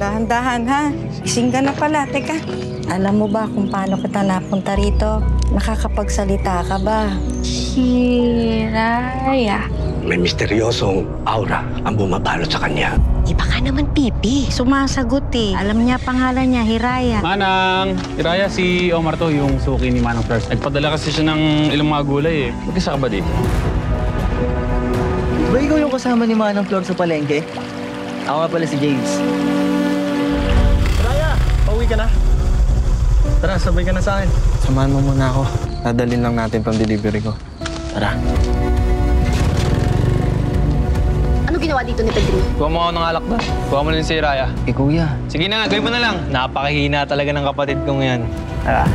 Dahan-dahan, ha? Gising ka na pala. Teka, alam mo ba kung paano kita napunta rito? Nakakapagsalita ka ba? Hiraya. May misteryosong aura ang bumabalot sa kanya. Iba ka naman, Pipi. Sumasagot eh. Alam niya pangalan niya, Hiraya. Manang! Hiraya, si Omar to, yung suki ni Manang Flores. Nagpadala kasi siya ng ilang mga gulay eh. Mag-isa ka ba dito? Ba ikaw yung kasama ni Manang Flor sa palengke? Ako nga pala si James. Raya, pauwi ka na. Tara, sabay ka na sa akin. Samahan mo muna ako. Dadalhin lang natin pang delivery ko. Tara. Ano ginawa dito ni Pedro? Kuha mo ako ng alak ba? Kuha mo rin si Hiraya. Eh kuya. Sige na nga, gawin mo na lang. Napakahina talaga ng kapatid kong yan. Tara.